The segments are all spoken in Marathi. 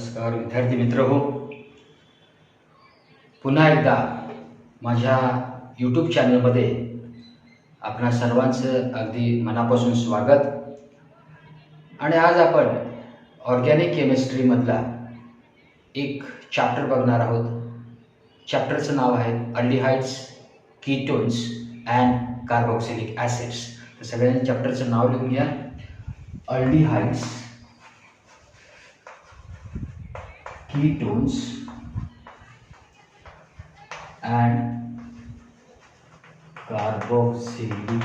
नमस्कार विद्यार्थी मित्र हो, पुन्हा एकदा माझ्या यूट्यूब चॅनलमध्ये आपणा सर्वांचं अगदी मनापासून स्वागत. आणि आज आपण ऑर्गॅनिक केमिस्ट्रीमधला एक चॅप्टर बघणार आहोत. चॅप्टरचं नाव आहे aldehydes, ketones and carboxylic acids. तर सगळ्यांनी चॅप्टरचं नाव लिहून घ्या. अल्डिहाइड्स, ketones and carboxylic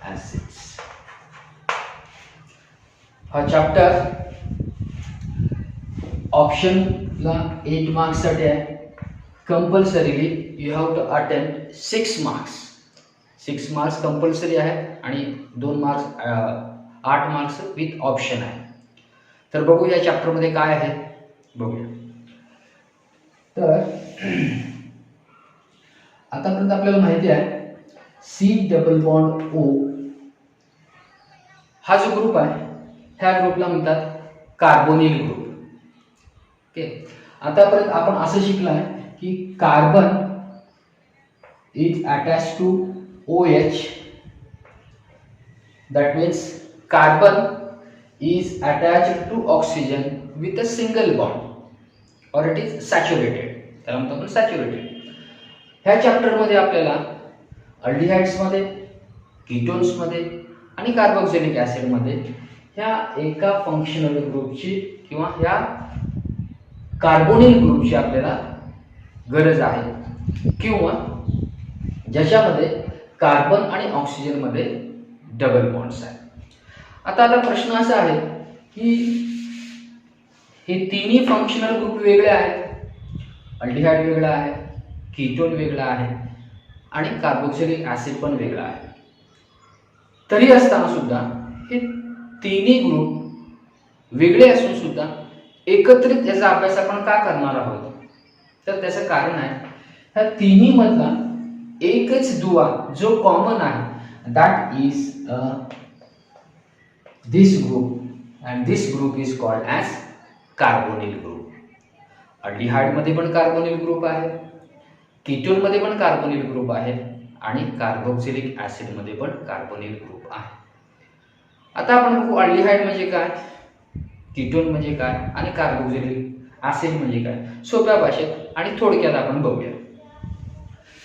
acids. हा चॅप्टर ऑप्शनला 8 मार्क्ससाठी आहे. Compulsorily you have to attend 6 marks. 6 marks compulsory आहे आणि 2 मार्क्स 8 मार्क्स विथ ऑप्शन आहे. तर बघू या चॅप्टरमध्ये काय आहे बघूया. तर आतापर्यंत आपल्याला माहिती आहे सी डबल बॉन्ड ओ हा जो ग्रुप आहे ह्या ग्रुपला म्हणतात कार्बोनिल ग्रुप. ओके, आतापर्यंत आपण असं शिकलो आहे की carbon is attach to OH. That means carbon is attached to oxygen with a single bond or it is saturated. त्याला म्हणतो आपण सॅच्युरेटेड. ह्या चॅप्टर मध्ये आपल्याला अल्डिहाइड्स मध्ये, कीटोन्स मध्ये आणि कार्बोक्सिलिक ऍसिड मध्ये ह्या एका फंक्शनल ग्रुपची किंवा ह्या कार्बोनिल ग्रुपची आपल्याला गरज आहे किंवा ज्याच्यामध्ये कार्बन आणि ऑक्सिजन मध्ये डबल बॉन्ड्स आहेत. आता प्रश्न असा आहे की हे तिन्ही फंक्शनल ग्रुप वेगळे आहेत. अल्डिहाइड वेगळा आहे, कीटोन वेगळा आहे आणि कार्बोक्सिलिक ऍसिड पण वेगळा आहे. तरी असताना सुद्धा हे तिन्ही ग्रुप वेगळे असून सुद्धा एकत्रित याचा अभ्यास आपण का करणार आहोत? तर त्याचं कारण आहे ह्या तिन्ही मधला एकच दुवा जो कॉमन आहे that is this group and this group is called as carbonyl group. Aldehyde मध्ये पण कार्बोनिल ग्रुप आहे, कीटोन मध्ये पण कार्बोनिल ग्रुप आहे आणि कार्बोक्सिलिक ऍसिड मध्ये पण कार्बोनिल ग्रुप आहे. आता आपण बघू अल्डिहाइड म्हणजे काय, कीटोन म्हणजे काय आणि कार्बोक्सिलिक ऍसिड म्हणजे काय सोप्या भाषेत आणि थोडक्यात आपण बघूया.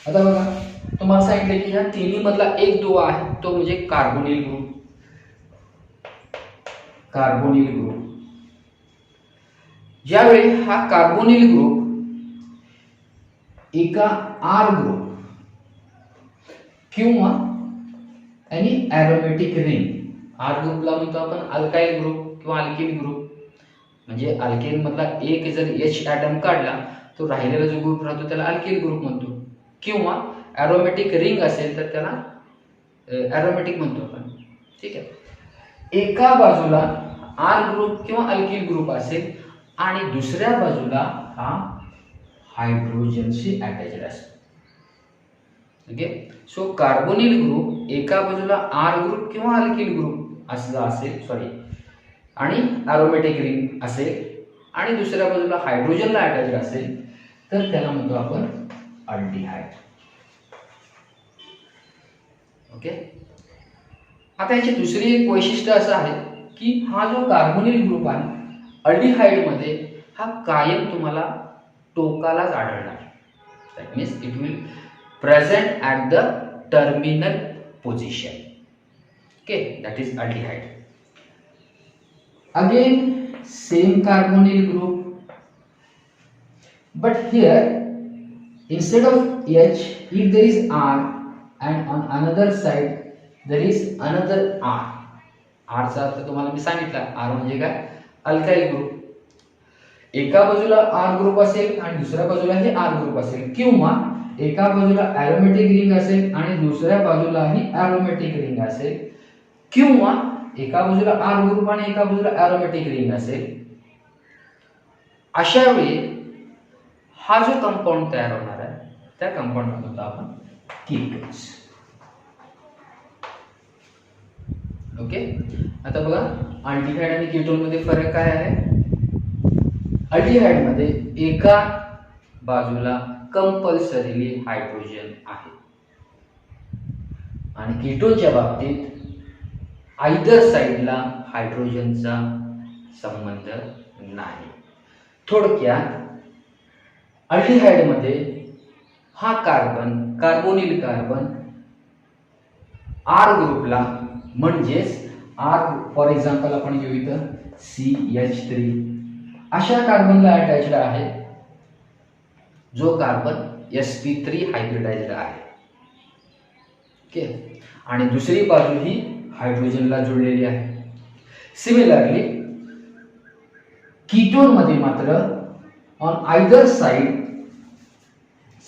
आता बघा, तुम्हाला सांगितलं की ह्या तिन्ही मधला एक दुवा आहे तो म्हणजे कार्बोनिल ग्रुप. कार्बोनिल ग्रुप ज्यावेळी हा कार्बोनिल ग्रुप एका आर ग्रुप किंवा एनी एरोमेटिक रिंग, आर ग्रुपला म्हणतो आपण अल्काइल ग्रुप किंवा अल्किल ग्रुप, म्हणजे अल्केन मधला एक जर H ॲटम काढला तो राहिलेला जो ग्रुप राहतो त्याला अल्किल ग्रुप म्हणतो. किंवा एरोमेटिक रिंग असेल तर त्याला एरोमेटिक म्हणतो आपण. ठीक आहे, एका बाजूला आर ग्रुप किंवा अल्किल ग्रुप असेल आणि दुसऱ्या बाजूला हा हायड्रोजनशी अटॅच्ड असेल. ओके, सो कार्बोनिल ग्रुप एका बाजूला आर ग्रुप किंवा अल्किल ग्रुप असला असेल, सॉरी, आणि एरोमेटिक रिंग असेल आणि दुसऱ्या बाजूला हायड्रोजनला अटॅच्ड असेल तर त्याला म्हणतो आपण अल्डिहाइड. ओके, आता याची दुसरी एक वैशिष्ट्य असं आहे की हा जो कार्बोनिल ग्रुप आहे अल्डिहाइड मध्ये हा कायम तुम्हाला टोकालाच आढळणार. That means it will present at the terminal position. Okay, that is aldehyde. Again same carbonyl group, but here instead of H, if there is R and on another side there is another R. R चा अर्थ तुम्हाला मी सांगितला, R म्हणजे काय, अल्काइल ग्रुप. एका बाजूला R ग्रुप असेल आणि दुसऱ्या बाजूला हे R ग्रुप असेल किंवा एका बाजूला एरोमेटिक रिंग असेल आणि दुसऱ्या बाजूलाही एरोमेटिक रिंग असेल किंवा एका बाजूला R ग्रुप आणि एका बाजूला एरोमेटिक रिंग असेल. अशा वेळी हा जो कंपाऊंड तयार होणार आहे त्या कंपाऊंड म्हणतो आपण कीटोन्स. ओके, आता बघा अल्डिहाइड आणि कीटोन मध्ये फरक काय आहे. अल्डिहाइड मध्ये एका बाजूला कंपल्सरीली हायड्रोजन आहे आणि कीटोनच्या बाबतीत आयदर साइडला हायड्रोजनचा संबंध नाही. थोडक्यात अल्डिहाइड मध्ये हा कार्बोनिल कार्बन आर ग्रुपला म्हणजेच आर फॉर एक्झाम्पल आपण घेऊ इथं CH3 अशा कार्बनला अटॅच्ड आहे जो कार्बन sp3 हायब्रिडाइज्ड आहे. ओके, आणि दुसरी बाजू ही हायड्रोजनला जोडलेली आहे. सिमिलरली कीटोन मध्ये मात्र ऑन आयदर साइड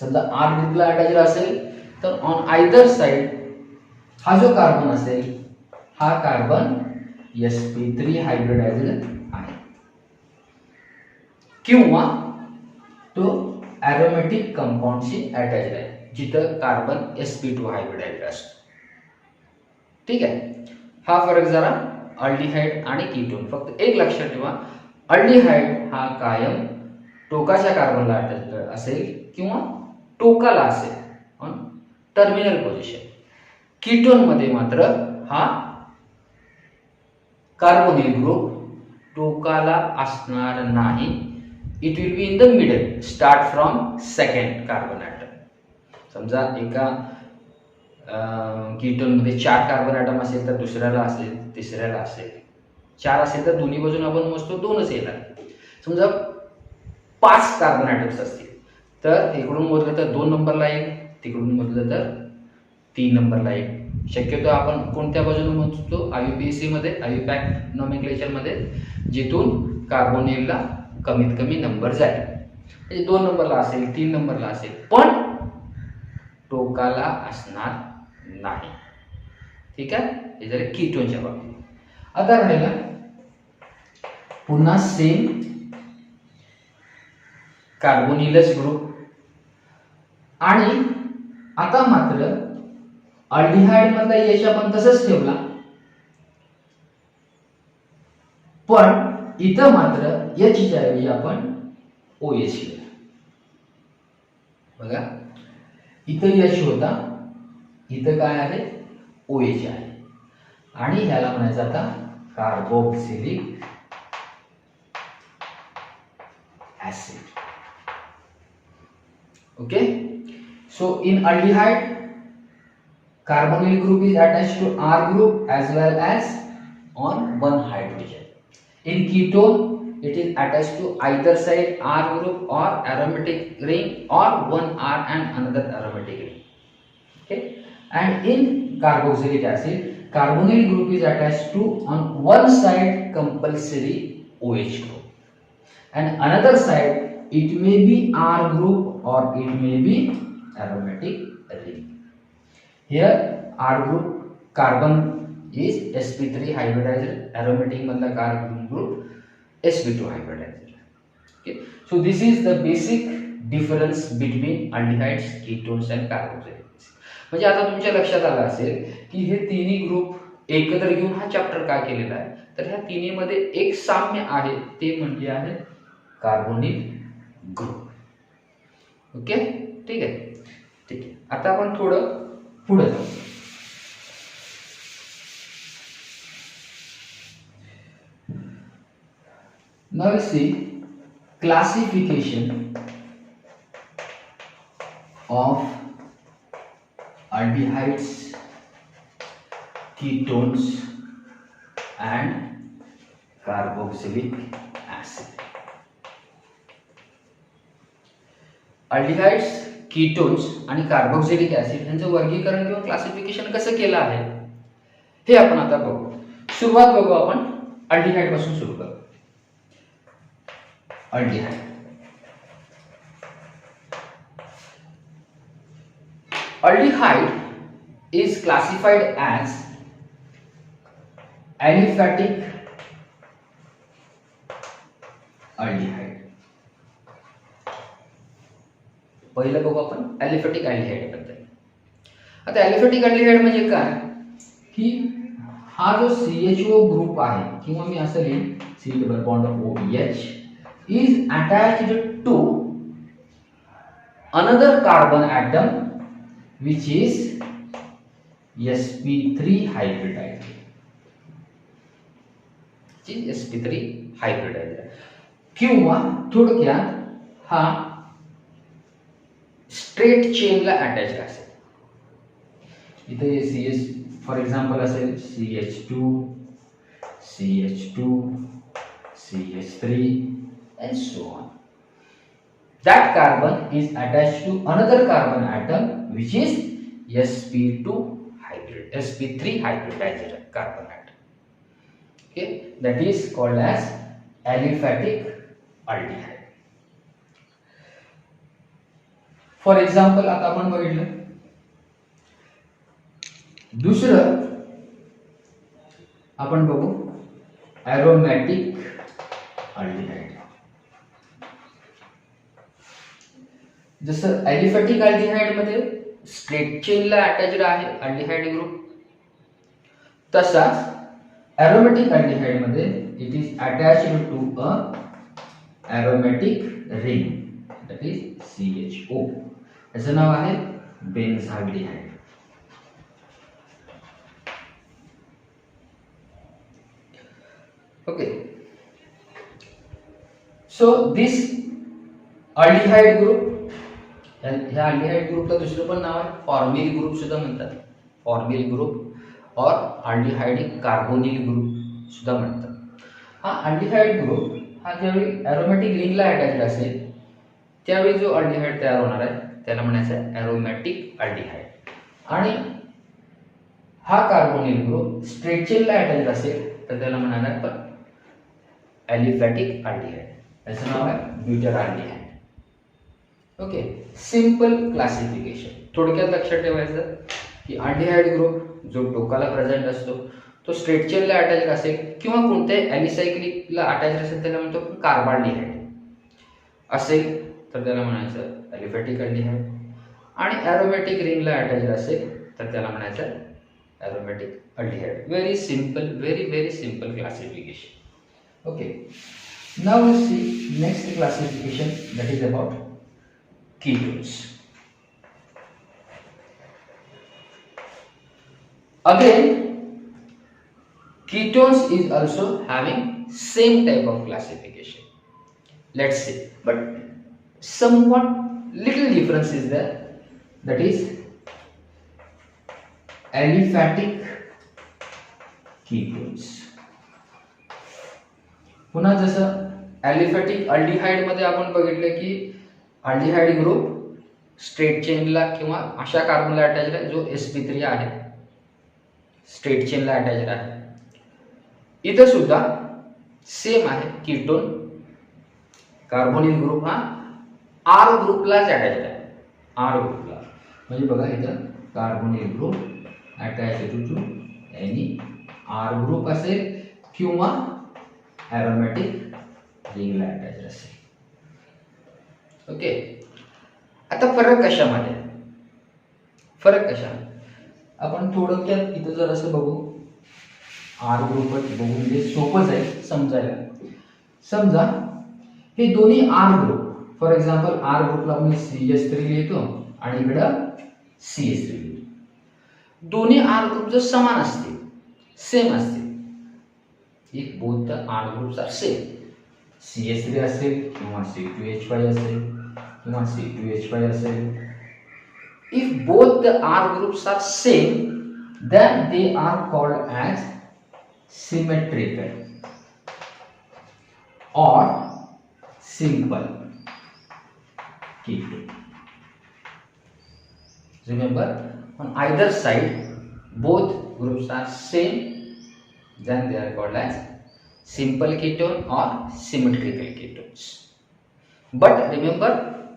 समजा आर ग्रुपला अटॅच्ड असेल तर ऑन आयदर साइड हा जो कार्बन असेल हा कार्बन sp3 हायब्रिडाइज्ड आहे किंवा तो एरोमॅटिक कंपाऊंडशी अटॅच्ड आहे जिथं कार्बन sp2 हायब्रिडाइज्ड असतो. ठीक आहे, हा फरक जरा अल्डिहाइड आणि कीटोन. फक्त एक लक्षात ठेवा, अल्डिहाइड हा कायम टोकाच्या कार्बनला अटॅच्ड असेल किंवा टोकाला असेल ऑन टर्मिनल पोझिशन. कीटोन मध्ये मात्र हा कार्बोनिल ग्रुप टोकाला असणार नाही. It will be in the middle, start from second carbon atom. समजा एका कीटोन मध्ये 4 कार्बन ॲटम असेल तर दुसऱ्याला असेल, तिसऱ्याला असेल. 4 असेल तर दोन्ही बाजून आपण मोजतो 2च येणार. समजा 5 कार्बन ॲटम्स असतील तर इकडून मोजलं तर 2 नंबरला येईल, तिकडून मोजलं तर 3 नंबरला येईल. शक्यतो आपण कोणत्या बाजूने मोजतो? IUPAC मध्ये, IUPAC नॉमेनक्लेचर मध्ये, जिथून कार्बोनिलला कमीत कमी नंबर जाईल. म्हणजे 2 नंबरला असेल, 3 नंबरला असेल, पण टोकाला असणार नाही. ठीक आहे, हे झाले कीटोनच्या बाबतीत. आता राहिला पुन्हा सेम कार्बोनिलच ग्रुप आणि आता मात्र अल्डिहाइड मधला H आपण तसंच ठेवला, पण इथं मात्र H च्या ऐवजी आपण OH केला. बघा, इथं H होता, इथं काय आहे? OH आहे आणि ह्याला म्हणायचं आता carboxylic acid. Okay, so in aldehyde carbonyl group is attached to R group as well as on one hydrogen. In ketone it is attached to either side R group or aromatic ring or one R and another aromatic ring. Okay, and in carboxylic acid carbonyl group is attached to on one side compulsory OH group and another side it may be R group or it may be aromatic ring. Here R group carbon is sp3 hybridized, aromatic मधला carbon group sp2 hybridized. Okay, so this is the basic difference between aldehydes, ketones and carboxylic. म्हणजे आता तुमच्या लक्षात आलं असेल की हे तिन्ही ग्रुप एकत्र घेऊन हा चॅप्टर काय केलेला आहे. तर ह्या तिन्ही मध्ये एक साम्य आहे, ते म्हणजे आहे कार्बोनिल ग्रुप. ओके, ठीक आहे, ठीक आहे. आता आपण थोडं पुढे जाऊ. Now we see classification of aldehydes, ketones and carboxylic acid. Aldehydes, ketones आणि कार्बोक्सिलिक ऍसिड यांचं वर्गीकरण किंवा क्लासिफिकेशन कसं केलं आहे हे आपण आता बघू. सुरुवात बघू आपण अल्डिहाइड पासून सुरू करू. Aldehyde aldehyde is classified as aliphatic aldehyde. पहिलं बघू आपण ॲलिफॅटिक अल्डिहाइड बद्दल. आता ॲलिफॅटिक अल्डिहाइड म्हणजे काय की हा जो CHO ग्रुप आहे किंवा मी असं लिहीन C double bond OH is attached to another carbon atom which is sp3 hybridized. sp3 hybridized किंवा थोडक्यात हा स्ट्रेट चेनला अटॅच असेल. इथे CH फॉर एक्झाम्पल असेल CH2 CH2 CH3 and so on. That carbon is attached to another carbon atom which is sp2 hybrid sp3 hybridized carbon atom. Okay, that is called as aliphatic aldehyde. For example, आता आपण बघितलं दुसरं आपण बघू aromatic aldehyde. जसं aliphatic aldehyde मध्ये स्ट्रेट चेनला अटॅच्ड आहे अल्डिहाइड ग्रुप, तसाच aromatic aldehyde मध्ये it is attached to a aromatic ring that is CHO. याचं नाव आहे benzaldehyde. Okay, so this aldehyde group, ह्या अल्डिहाइड ग्रुपला दुसरं पण नाव आहे फॉर्मिल ग्रुप सुद्धा म्हणतात. फॉर्मिल ग्रुप और अल्डिहाइडिक कार्बोनिल ग्रुप सुद्धा म्हणतात. हा अल्डिहाइड ग्रुप हा ज्यावेळी एरोमॅटिक रिंगला अटॅच्ड असेल त्यावेळी जो अल्डिहाइड तयार होणार आहे त्याला म्हणायचं आहे एरोमॅटिक अल्डिहाइड. आणि हा कार्बोनिल ग्रुप स्ट्रेट चेनला अटॅच्ड असेल तर त्याला म्हणायला आपण एलिफॅटिक अल्डिहाइड. याचं नाव आहे ब्युटर अल्डिहाइड. Okay, simple classification. थोडक्यात लक्षात ठेवायचं की अल्डिहाइड ग्रुप जो टोकाला प्रेझेंट असतो तो स्ट्रेट चेनला अटॅच असेल किंवा कोणत्याही ॲलिसायक्लिकला अटॅच असेल त्याला म्हणतो कार्बाल्डिहाइड. असेल तर त्याला म्हणायचं एलिफॅटिक अल्डिहाइड. आणि एरोमॅटिक रिंगला अटॅच असेल तर त्याला म्हणायचं aromatic aldehyde. Very simple, very simple classification. Okay, now we see next classification, that is about ketones. Again, ketones is also having same type of classification. Let's see, but somewhat little difference is there, that is aliphatic ketones. पुन्हा जसं ॲलिफॅटिक अल्डिहाइड मध्ये आपण बघितलं की अल्डिहाइड ग्रुप स्ट्रेट चेनला किंवा अशा कार्बनला अटॅच्ड आहे जो sp3 आहे, स्ट्रेट चेनला अटॅच्ड आहे. इथं सुद्धा सेम आहे. कीटोन कार्बोनिल ग्रुप हा R ग्रुपलाच अटॅच्ड आहे. R ग्रुपला म्हणजे बघा इथं carbonyl group attached to any R group असेल किंवा एरोमॅटिक रिंगला अटॅच असेल. ओके, आता फरक कशामध्ये? फरक कशामध्ये आपण थोडक्यात इथं जर असं बघू, आर ग्रुप बघून म्हणजे सोपंच आहे समजायला. समजा हे दोन्ही R group, for example R ग्रुपला मी CH3 लिहितो आणि इकडं CH3 लिहितो. दोन्ही आर ग्रुप जर समान असतील, सेम असतील, if both the R groups are same, CH3 असेल किंवा C2H5 असेल किंवा C2H5 असेल, if both the R groups are same then they are called as symmetrical or simple ketone. Remember, on either side both groups are same, then they are called as simple ketone or symmetrical ketones. But remember,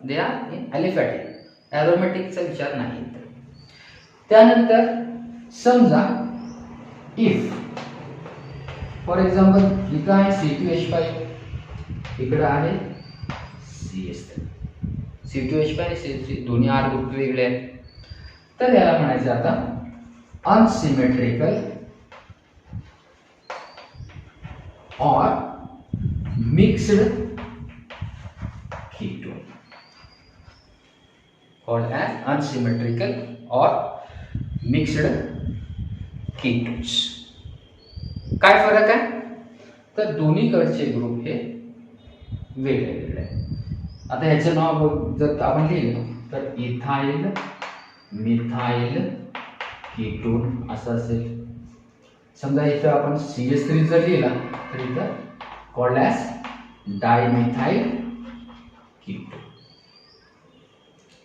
they are in aliphatic. Aromatic चा विचार नाही. त्यानंतर समजा if for example इथं आहे C2H5, इकडे आहे CH3. C2H5 आणि CH3 दोन्ही R ग्रुप वेगळे आहेत, तर याला म्हणायचं आता unsymmetrical or mixed called as unsymmetrical or mixed ketones. काय फरक आहे? तर दोन्हीकडचे ग्रुप हे वेगळे वेगळे आहेत. आता ह्याचं नाव जर आपण लिहिलं तर इथाइल मिथाइल कीटोन असं असेल. समजा इथं आपण CH3 जर लिहिला तर इथं called as dimethyl ketone.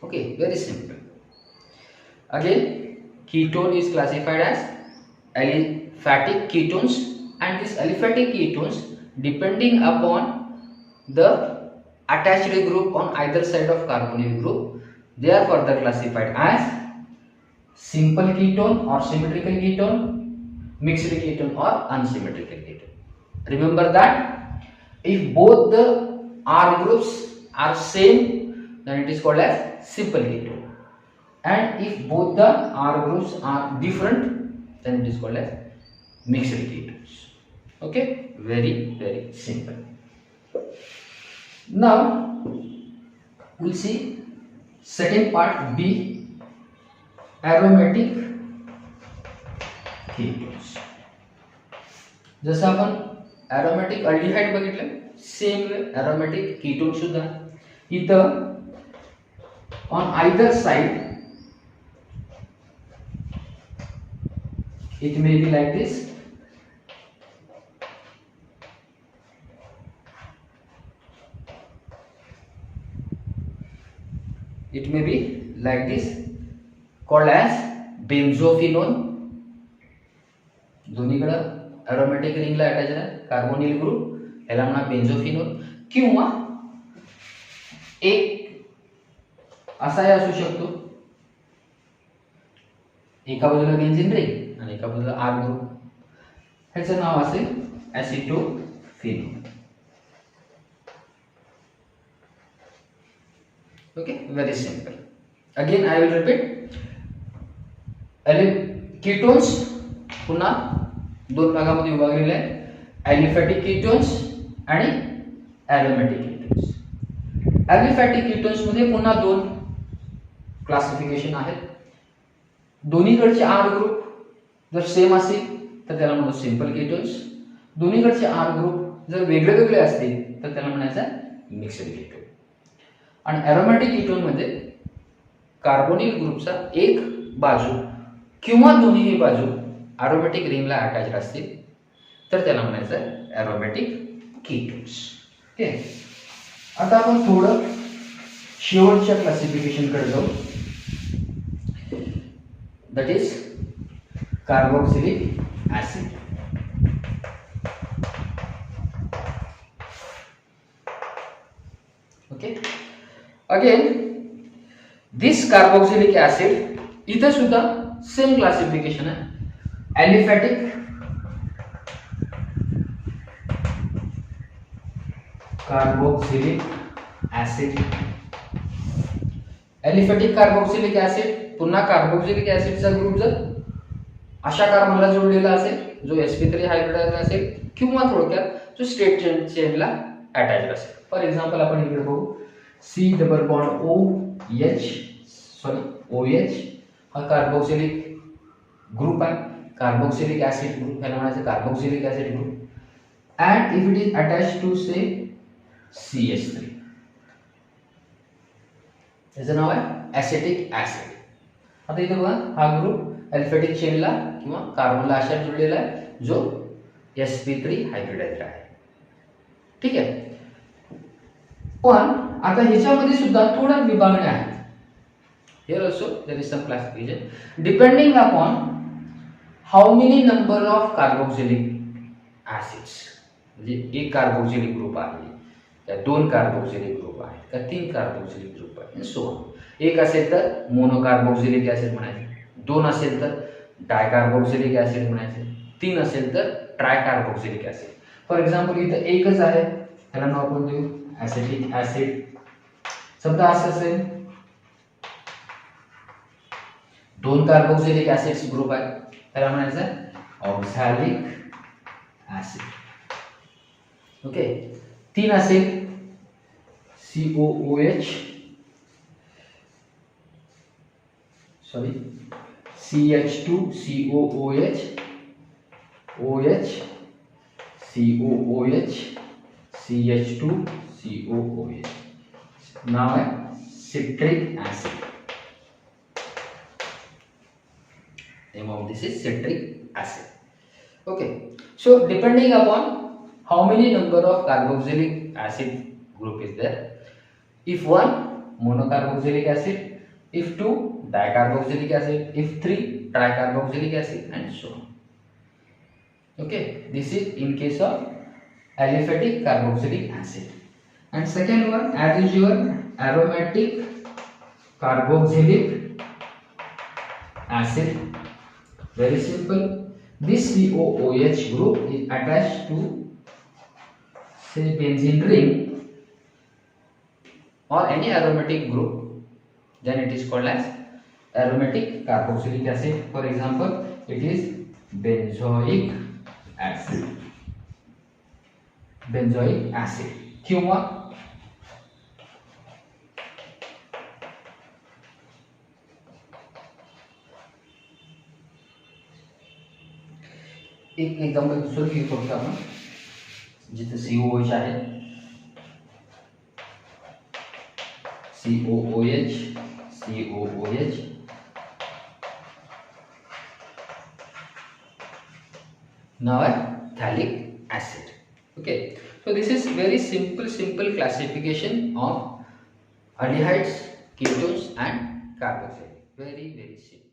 Okay, very simple. Again ketone is classified as aliphatic ketones, and these aliphatic ketones, depending upon the attached group on either side of carbonyl group, they are further classified as simple ketone or symmetrical ketone, mixed ketone or unsymmetrical ketone. Remember that if both the R groups are same, then it is called as simple ketone, and if both the R groups are different, then it is called as mixed ketones. Okay, very simple. Now we'll see second part, B, aromatic ketones. जसं आपण aromatic aldehyde बघितलं, सेम वे aromatic ketone सुद्धा इथं on either side it may be like this. It may be like this, called as benzophenone. दोन्हीकडं aromatic रिंगला अटॅच आहे कार्बोनिल ग्रुप, याला म्हणा बेन्झोफिनोन. किंवा एक असाही असू शकतो, एका बाजूला बेन्झीन रिंग आणि एका बाजूला आर ग्रुप, ह्याचं नाव असेल acetophenone. Okay, very simple. Again I will repeat. Ketones पुन्हा दोन भागामध्ये विभागलेले आहे, ॲलिफॅटिक कीटोन्स आणि ॲरोमॅटिक कीटोन्स. ॲलिफॅटिक कीटोन्स मध्ये पुन्हा दोन क्लासिफिकेशन आहेत. दोन्हीकडचे आर ग्रुप जर सेम असेल तर त्याला म्हणतो सिंपल कीटोन्स. दोन्हीकडचे आर ग्रुप जर वेगळे वेगळे असतील तर त्याला म्हणायचं मिक्स्ड कीटोन. आणि ॲरोमॅटिक कीटोन मध्ये कार्बोनिल ग्रुपचा एक बाजू किंवा दोन्ही बाजू ॲरोमॅटिक रिंगला अटॅच्ड असतील तर त्याला म्हणायचं ॲरोमॅटिक कीटोन्स. ओके, आता आपण थोडं शेवटच्या क्लासिफिकेशन कडे जाऊ, that is carboxylic acid. Okay, again this carboxylic acid, इथे सुद्धा सेम क्लासिफिकेशन आहे, aliphatic, carboxylic acid. Aliphatic carboxylic acid, पुन्हा कार्बोक्सिलिक ॲसिडचा ग्रुप जर अशा कार्बनला जोडलेला असेल जो sp3 हायब्रिडाइज असेल किंवा थोडक्यात जो स्ट्रेट चेनला अटॅच्ड असेल. फॉर एक्झाम्पल आपण इकडे बघू, C डबल बॉन्ड OH हा कार्बोक्सिलिक ग्रुप आहे, कार्बोक्सिलिक ॲसिड ग्रुप, याला म्हणायचं carboxylic acid group. And if it is attached to say CH3, त्याचं नाव आहे ॲसिटिक ॲसिड. आता इथे बघा, हा ग्रुप अल्फॅटिक चेनला किंवा कार्बनला अशा जोडलेला आहे जो sp3 हायब्रिडाइज्ड आहे. ठीक आहे, पण आता ह्याच्यामध्ये सुद्धा थोडा विभागण्या आहेत. Here also there is some classification depending upon how many number of carboxylic acids. म्हणजे एक कार्बोक्सिलिक ग्रुप आहे का दोन कार्बोक्सिलिक ग्रुप आहेत का तीन कार्बोक्सिलिक ग्रुप आहेत, सो एक असेल तर मोनोकार्बोक्सिलिक ॲसिड म्हणायचे, दोन असेल तर डायकार्बोक्सिलिक ॲसिड म्हणायचे, तीन असेल तर ट्रायकार्बोक्सिलिक ॲसिड. फॉर एक्झाम्पल इथं एकच आहे, त्याला नाव आपण देऊ ॲसिटिक ॲसिड. समजा असं असेल दोन कार्बोक्सिलिक ॲसिड्स ग्रुप आहे, त्याला म्हणायचं ऑक्झॅलिक ॲसिड. ओके, तीन असेल COOH, sorry, CH2COOH, OH, COOH, CH2COOH. Now citric acid. Name of this is citric acid. Okay, so depending upon how many number of carboxylic acid group is there, if 1 monocarboxylic acid, if 2 dicarboxylic acid, if 3 tricarboxylic acid, and so on. Okay, this is in case of aliphatic carboxylic acid. And second one, as is your aromatic carboxylic acid. Very simple. This COOH group is attached to, say, benzene ring or any aromatic group, then it is called as aromatic carboxylic acid. For example, it is benzoic acid. Benzoic acid. किंवा एक एक्झाम्पल दुसरं घेऊ शकतो आपण, जिथे COOH आहे, COOH, COOH. Now phthalic acid. Okay, so this is very simple classification of aldehydes, ketones and carboxylic. Very simple.